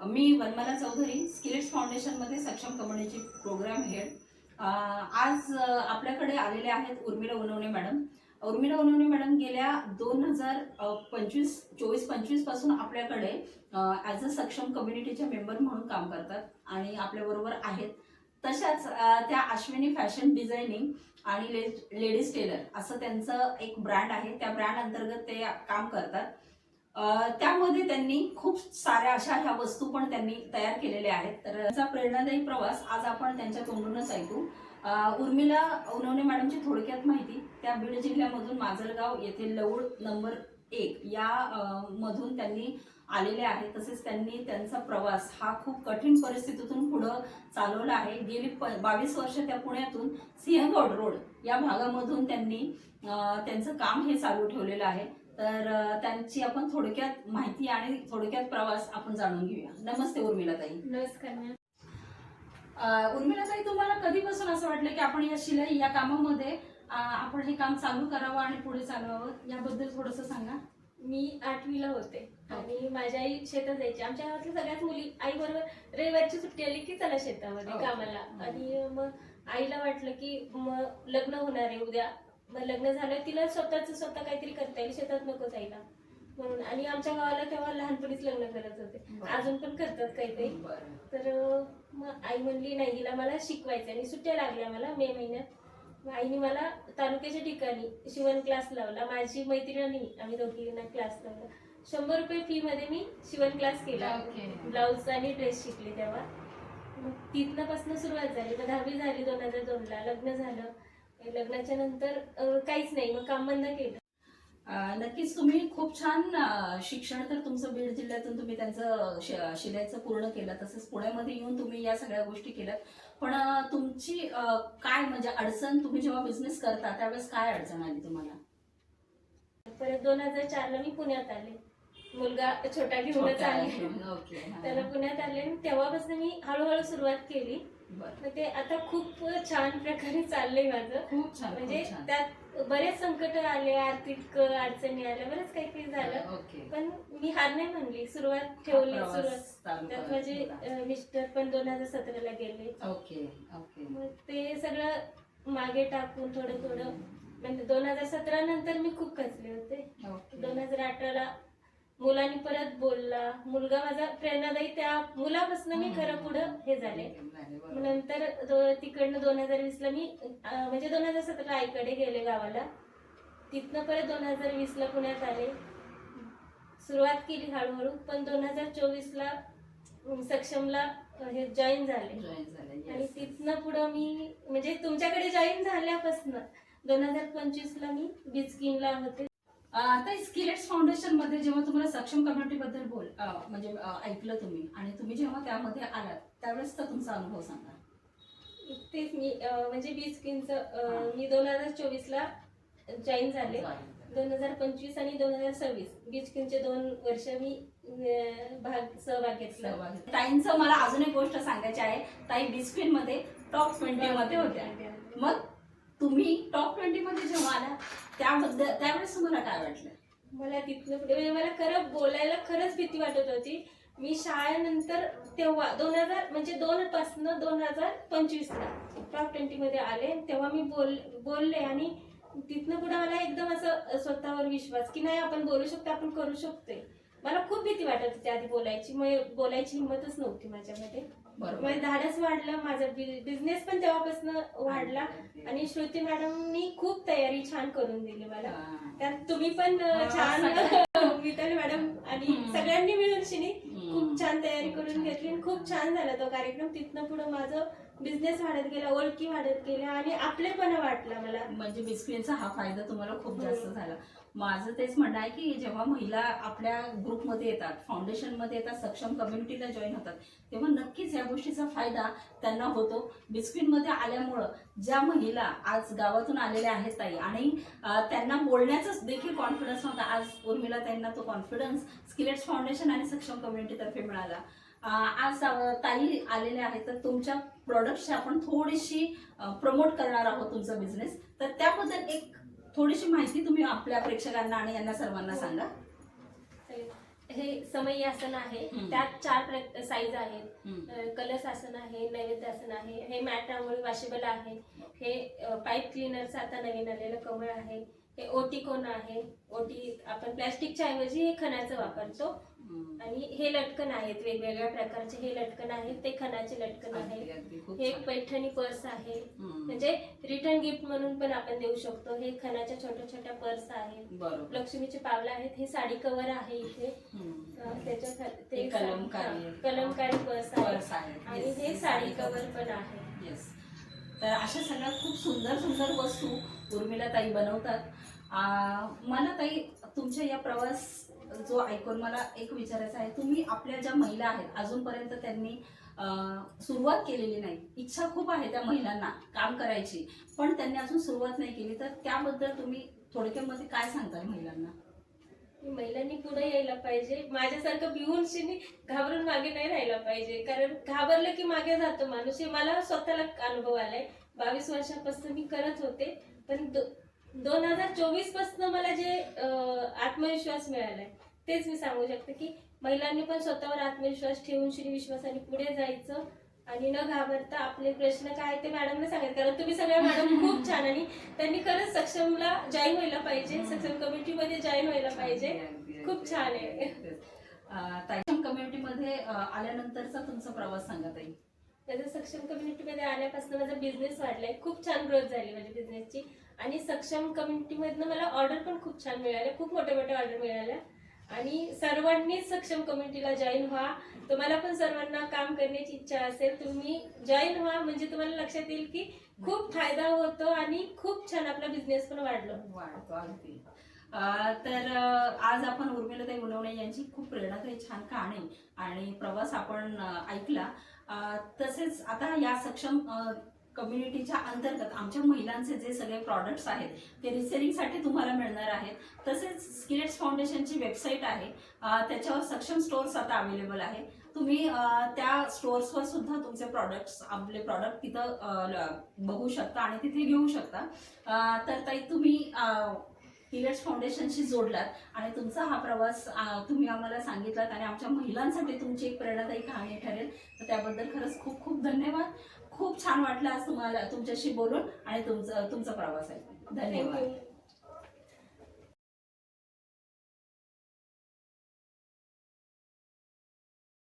मी वनमाला Chaudhari, skills फाउंडेशनमध्ये सक्षम community programme head. आज आपल्याकडे आलेले आहेत उर्मिला उनवणे मॅडम. उर्मिला उनवणे मॅडम गेल्या 2024-25 पासून आपल्याकडे ॲज अ सक्षम कम्युनिटीच्या मेंबर म्हणून काम करतात आणि आपल्याबरोबर आहेत. तशाच त्या अश्विनी फॅशन डिझायनिंग आणि लेडीज टेलर असं त्यांचं एक ब्रँड आहे. त्या ब्रँड अंतर्गत ते काम करतात. त्यामध्ये त्यांनी खूप साऱ्या अशा ह्या वस्तू पण त्यांनी तयार केलेल्या आहेत. तर त्याचा प्रेरणादायी प्रवास आज आपण त्यांच्या तोंडूनच ऐकू. उर्मिला उनवणे मॅडमची थोडक्यात माहिती. त्या बीड जिल्ह्यामधून माजलगाव येथे लौड नंबर 1 या मधून त्यांनी आलेले आहेत. तसेच त्यांनी त्यांचा प्रवास हा खूप कठीण परिस्थितीतून पुढे चालवला आहे. गेली 22 वर्ष त्या पुण्यातून सिंहगड रोड या भागामधून त्यांनी त्यांचं काम हे चालू ठेवलेलं आहे. तर त्यांची आपण थोडक्यात माहिती आणि थोडक्यात प्रवास आपण जाणून घेऊया. नमस्ते उर्मिलाताई. नमस्कार मॅम. उर्मिलाताई, तुम्हाला कधीपासून असं वाटलं की आपण या शिलाई या कामामध्ये आपण हे काम चालू करावं आणि पुढे चालवावं, याबद्दल थोडंसं सांगा. मी 8वीला होते आणि माझी आई शेतात जायची. आमच्या गावातल्या सगळ्याच मुली आई बरोबर रविवारची सुट्टी आली की चला शेतामध्ये कामाला. आणि मग आईला वाटलं की मग लग्न होणार आहे उद्या, मग लग्न झालं तिला स्वतः काहीतरी करता येईल, शेतात नको जायला म्हणून. आणि आमच्या गावाला तेव्हा लहानपणीच लग्न करत होते, अजून पण करतात काही. तर मग आई म्हणली नाही, हिला मला शिकवायचं. आणि सुट्ट्या लागल्या मला मे महिन्यात. मग आईने मला तालुक्याच्या ठिकाणी शिवण क्लास लावला. माझी मैत्रिणी आम्ही दोघींना क्लास लावला. 100 रुपये फी मध्ये मी शिवण क्लास केला. ब्लाऊज आणि ड्रेस शिकले तेव्हा. मग तिथपासून सुरुवात झाली. मग 10वी झाली 2002ला. लग्न झालं. लग्नाच्या नंतर काहीच नाही, मग काम बंद केलं. नक्कीच तुम्ही खूप छान शिक्षण तर तुमचं बीड जिल्ह्यातून तुम्ही त्यांचं शिलाईचं पूर्ण केलं. तसंच पुण्यामध्ये येऊन तुम्ही या सगळ्या गोष्टी केल्यात. पण तुमची काय म्हणजे अडचण, तुम्ही जेव्हा बिझनेस करता त्यावेळेस काय अडचण आली तुम्हाला? परत 2004ला मी पुण्यात आले. मुलगा छोटा घेऊनच आले. त्याला पुण्यात आले. तेव्हापासून मी हळूहळू सुरुवात केली. ते आता खूप छान प्रकारे चाललंय माझं. खूप छान. म्हणजे त्यात बरेच संकट आले, आर्थिक अडचणी आल्या, बरंच काही झालं. पण मी हार नाही म्हणली, सुरुवात ठेवली. त्यात माझे मिस्टर पण 2017ला गेले. मग ते सगळं मागे टाकून थोडं म्हणजे 2017 नंतर मी खूप खचले होते. 2018ला मुलांनी परत बोलला. मुलगा माझा प्रेरणादायी. त्या मुलापासून मी खरं पुढं हे झाले. नंतर तिकडनं 2020ला मी म्हणजे 2017ला आईकडे गेले गावाला. तिथनं परत 2020ला पुण्यात आले. सुरुवात केली हळूहळू. पण 2024ला सक्षमला हे जॉईन झाले. आणि तिथनं पुढं मी म्हणजे तुमच्याकडे जॉईन झाल्यापासून 2025ला मी बिचकिनला होते. आता स्किलेट्स फाउंडेशन मध्ये जेव्हा तुम्हाला सक्षम कम्युनिटी बद्दल म्हणजे ऐकलं तुम्ही, आणि तुम्ही जेव्हा त्यामध्ये आलात त्यावेळेस तुमचा अनुभव सांगा. तेच मी म्हणजे बिचकिनचं मी 2024ला जॉईन झाले. 2025 आणि 2026 बिचकिनचे 2 वर्ष मी सहभाग घेतला. ताईंचं मला अजून एक गोष्ट सांगायची आहे. ताई बिचकिन मध्ये टॉप 20 मध्ये होत्या. मग तुम्ही टॉप 20 मध्ये जेव्हा आला त्यावेळेस तुम्हाला काय वाटलं? मला तिथनं पुढे म्हणजे मला खरं बोलायला खरंच भीती वाटत होती. मी शाळेनंतर तेव्हा 2000 म्हणजे 2 पासून 2025ला टॉप 20 मध्ये आले. तेव्हा मी बोलले आणि तिथनं पुढे मला एकदम असं स्वतःवर विश्वास की नाही, आपण बोलू शकतो, आपण करू शकतोय. मला खूप भीती वाटत होती आधी बोलायची हिंमतच नव्हती माझ्यामध्ये. माझं धाडस वाढलं, माझा बिझनेस पण तेव्हापासून वाढला. आणि श्रुती मॅडमनी खूप तयारी छान करून दिली मला. त्यात तुम्ही पण छान, मिताली मॅडम आणि सगळ्यांनी मिळून खूप छान तयारी करून घेतली. खूप छान झाला तो कार्यक्रम. तिथनं पुढे माझं बिझनेस वाढत गेला, ओळखी वाढत गेल्या आणि आपलेपणा वाटला मला. म्हणजे बिस्किनचा हा फायदा तुम्हाला खूप जास्त झाला. माझं तेच म्हणणं आहे की जेव्हा महिला आपल्या ग्रुपमध्ये येतात, फाउंडेशनमध्ये येतात, सक्षम कम्युनिटीला जॉईन होतात, तेव्हा नक्कीच या गोष्टीचा फायदा त्यांना होतो. बिस्किनमध्ये आल्यामुळं ज्या महिला आज गावातून आलेल्या आहेत ताई, आणि त्यांना बोलण्याचाच देखील कॉन्फिडन्स नव्हता, आज उर्मिला त्यांना तो कॉन्फिडन्स स्किलेट्स फाउंडेशन आणि सक्षम कम्युनिटीतर्फे मिळाला. आज ताई आलेले आहेत. तर तुमच्या प्रोडक्टची आपण थोडीशी प्रमोट करणार आहोत तुमचा बिझनेस. तर त्याबद्दल एक थोडीशी माहिती तुम्ही आपल्या प्रेक्षकांना आणि यांना सर्वांना सांगा. हे समई आसन आहे, त्यात 4 साईज आहेत. कलश आसन आहे, नैवेद्य आसन आहे, हे मॅट रांगोळी वॉशेबल आहे, हे पाईप क्लीनरचं आता नवीन आलेलं कमळ आहे, हे ओटी कोण आहे. ओटी आपण प्लॅस्टिकच्या ऐवजी हे खणाचं वापरतो. आणि हे लटकन आहेत, वेगवेगळ्या प्रकारचे हे लटकन आहेत, ते खणाचे लटकन आहे. हे पैठणी पर्स आहे, म्हणजे रिटर्न गिफ्ट म्हणून पण आपण देऊ शकतो. हे खणाच्या छोट्या छोट्या पर्स आहेत. लक्ष्मीची पावलं आहेत. हे साडी कव्हर आहे इथे, त्याच्या ते कलमकारी पर्स आहे. आणि हे साडी कव्हर पण आहे. तर अशा सगळ्या खूप सुंदर सुंदर वस्तू उर्मिलाताई बनवतात. मला ताई तुमच्या या प्रवास जो ऐकून मला एक विचारायचं आहे, तुम्ही आपल्या ज्या महिला आहेत अजूनपर्यंत त्यांनी सुरुवात केलेली नाही, इच्छा खूप आहे त्या महिलांना काम करायची, पण त्यांनी अजून सुरुवात नाही केली, तर त्याबद्दल तुम्ही थोडक्यामध्ये काय सांगताल महिलांना? महिलांनी पुढे यायला पाहिजे. माझ्यासारखं भिवूनशिनी घाबरून मागे नाही राहायला पाहिजे, कारण घाबरलं की मागे जातो माणूस. हे मला स्वतःला अनुभव आलाय. 22 वर्षापासून मी करत होते, पण 2024 पासून मला जे आत्मविश्वास मिळालाय तेच मी सांगू शकते की महिलांनी पण स्वतःवर आत्मविश्वास ठेवून विश्वासाने पुढे जायचं आणि न घाबरता आपले प्रश्न काय ते मॅडमने सांगितलं. कारण तुम्ही सगळ्या मॅडम खूप छान, आणि त्यांनी खरंच सक्षमला जॉईन व्हायला पाहिजे, सक्षम कमिटीमध्ये जॉईन व्हायला पाहिजे. खूप छान आहे. सक्षम कम्युनिटीमध्ये आल्यानंतरचा तुमचा प्रवास सांगा ताई. त्याचा सक्षम कम्युनिटीमध्ये आल्यापासून माझा बिझनेस वाढलाय, खूप छान ग्रोथ झाली माझ्या बिझनेसची. आणि सक्षम कम्युनिटीमधनं मला ऑर्डर पण खूप छान मिळाल्या, खूप मोठ्या मोठ्या ऑर्डर मिळाल्या. आणि सर्वांनीच सक्षम कम्युनिटीला जॉईन व्हा. तुम्हाला पण सर्वांना काम करण्याची इच्छा असेल, तुम्ही जॉईन व्हा, म्हणजे तुम्हाला लक्षात येईल की खूप फायदा होतो आणि खूप छान आपला बिझनेस पण वाढतो अगदी. तर आज आपण उर्मिलाताई उनवणे यांची खूप प्रेरणादायी छान कहाणी आणि प्रवास आपण ऐकला. तसेच आता या सक्षम कम्युनिटीच्या अंतर्गत आमच्या महिलांचे जे सगळे प्रॉडक्ट्स आहेत ते रिसेलिंगसाठी तुम्हाला मिळणार आहेत. तसेच स्किलेट्स फाउंडेशनची वेबसाईट आहे, त्याच्यावर सक्षम स्टोअर्स आता अवेलेबल आहे. तुम्ही त्या स्टोअर्सवर सुद्धा तुमचे प्रॉडक्ट्स, आपले प्रॉडक्ट तिथं बघू शकता आणि तिथे घेऊ शकता. तर ताई तुम्ही स्किलेट्स फाउंडेशनशी जोडलात आणि तुमचा हा प्रवास तुम्ही आम्हाला सांगितलात आणि आमच्या महिलांसाठी तुमची एक प्रेरणादायी कहाणी ठरेल, तर त्याबद्दल खरंच खूप खूप धन्यवाद. खूप छान वाटलं आज तुम्हाला तुमच्याशी बोलून आणि तुमचा प्रवास आहे. धन्यवाद.